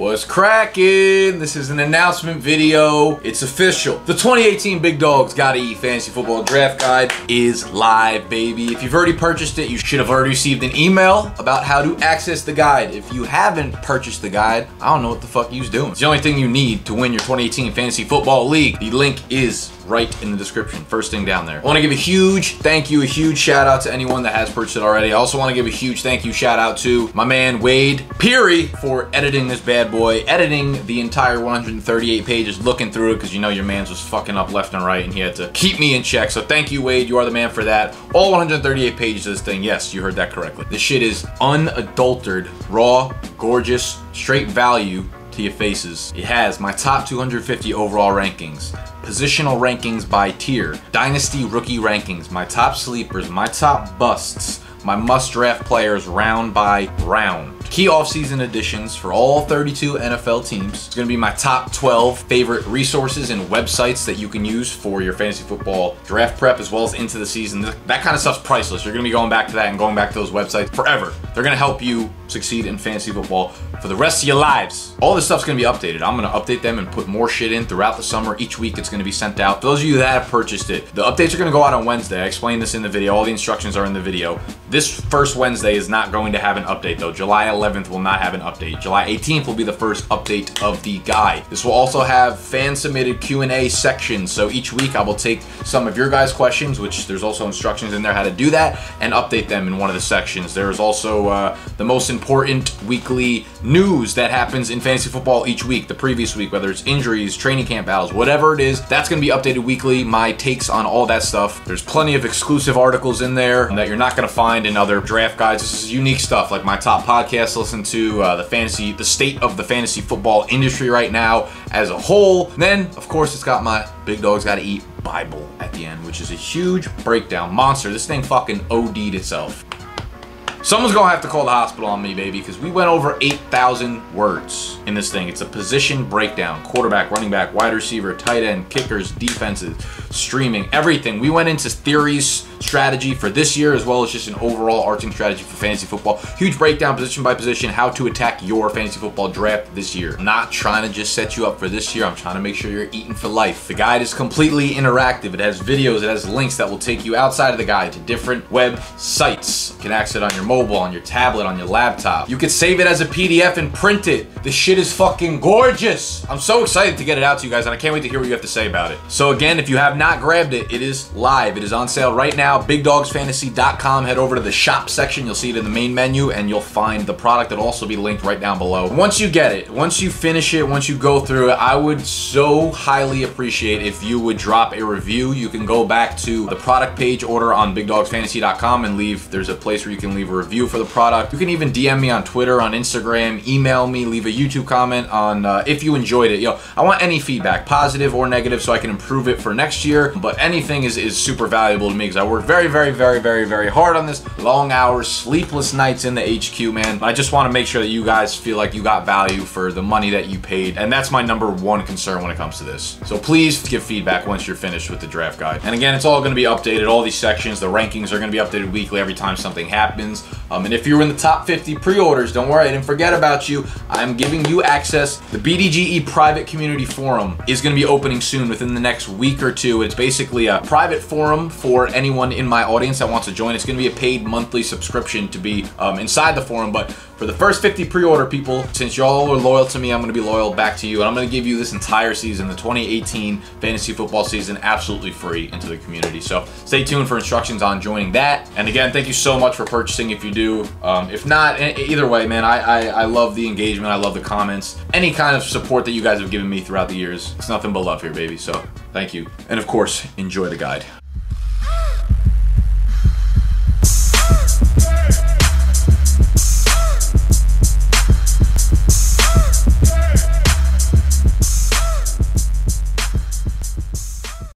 What's crackin'? This is an announcement video. It's official. The 2018 Big Dogs Gotta Eat Fantasy Football Draft Guide is live, baby. If you've already purchased it, you should have already received an email about how to access the guide. If you haven't purchased the guide, I don't know what the fuck you's doing. It's the only thing you need to win your 2018 Fantasy Football League. The link is right in the description, first thing down there. I want to give a huge thank you, a huge shout out to anyone that has purchased it already. I also want to give a huge thank you shout out to my man Wade Peary for editing this bad boy, editing the entire 138 pages, looking through it, because you know your man's was fucking up left and right and he had to keep me in check. So thank you, Wade, you are the man for that. All 138 pages of this thing, yes, you heard that correctly. This shit is unadulterated, raw, gorgeous, straight value to your faces. It has my top 250 overall rankings, positional rankings by tier, dynasty rookie rankings, my top sleepers, my top busts, my must draft players round by round, key offseason additions for all 32 NFL teams. It's gonna be my top 12 favorite resources and websites that you can use for your fantasy football draft prep as well as into the season. That kind of stuff's priceless. You're gonna be going back to that and going back to those websites forever. They're gonna help you succeed in fantasy football for the rest of your lives. All this stuff's gonna be updated. I'm gonna update them and put more shit in throughout the summer. Each week it's gonna be sent out. For those of you that have purchased it, the updates are gonna go out on Wednesday. I explained this in the video. All the instructions are in the video. This first Wednesday is not going to have an update though. July 11th will not have an update. July 18th will be the first update of the guide. This will also have fan submitted Q&A sections. So each week I will take some of your guys' questions, which there's also instructions in there how to do that, and update them in one of the sections. There is also the most important weekly news that happens in fantasy football each week, the previous week, whether it's injuries, training camp battles, whatever it is, that's gonna be updated weekly. My takes on all that stuff. There's plenty of exclusive articles in there that you're not gonna find in other draft guides. This is unique stuff, like my top podcast to listen to, the state of the fantasy football industry right now as a whole. And then, of course, it's got my Big Dogs Gotta Eat Bible at the end, which is a huge breakdown monster. This thing fucking OD'd itself. Someone's gonna have to call the hospital on me, baby, because we went over 8,000 words in this thing. It's a position breakdown: quarterback, running back, wide receiver, tight end, kickers, defenses, streaming, everything. We went into theories, strategy for this year, as well as just an overall arching strategy for fantasy football. Huge breakdown, position by position, how to attack your fantasy football draft this year. I'm not trying to just set you up for this year. I'm trying to make sure you're eating for life. The guide is completely interactive. It has videos, it has links that will take you outside of the guide to different websites. You can access it on your mobile, on your tablet, on your laptop. You could save it as a PDF and print it. This shit is fucking gorgeous. I'm so excited to get it out to you guys, and I can't wait to hear what you have to say about it. So again, if you have not grabbed it, it is live. It is on sale right now. BigDogsFantasy.com. Head over to the shop section. You'll see it in the main menu, and you'll find the product. It'll also be linked right down below. Once you get it, once you finish it, once you go through it, I would so highly appreciate if you would drop a review. You can go back to the product page, order on BigDogsFantasy.com, and there's a place where you can leave a review for the product. You can even DM me on Twitter, on Instagram, email me, leave a YouTube comment on if you enjoyed it. Yo, I want any feedback, positive or negative, so I can improve it for next year. But anything is super valuable to me, because I work very, very, very, very, very hard on this. Long hours, sleepless nights in the HQ, man. I just want to make sure that you guys feel like you got value for the money that you paid, and that's my #1 concern when it comes to this. So please give feedback once you're finished with the draft guide. And again, it's all going to be updated. All these sections, the rankings are going to be updated weekly every time something happens. And if you're in the top 50 pre-orders, don't worry, I didn't forget about you. I'm giving you access. The BDGE private community forum is going to be opening soon, within the next week or two. It's basically a private forum for anyone in my audience that wants to join. It's going to be a paid monthly subscription to be inside the forum, but for the first 50 pre-order people, since y'all are loyal to me, I'm going to be loyal back to you, and I'm going to give you this entire season, the 2018 fantasy football season, absolutely free into the community. So stay tuned for instructions on joining that. And again, thank you so much for purchasing if you do. If not, either way, man, I love the engagement. I love the comments. Any kind of support that you guys have given me throughout the years. It's nothing but love here, baby. So thank you. And of course, enjoy the guide.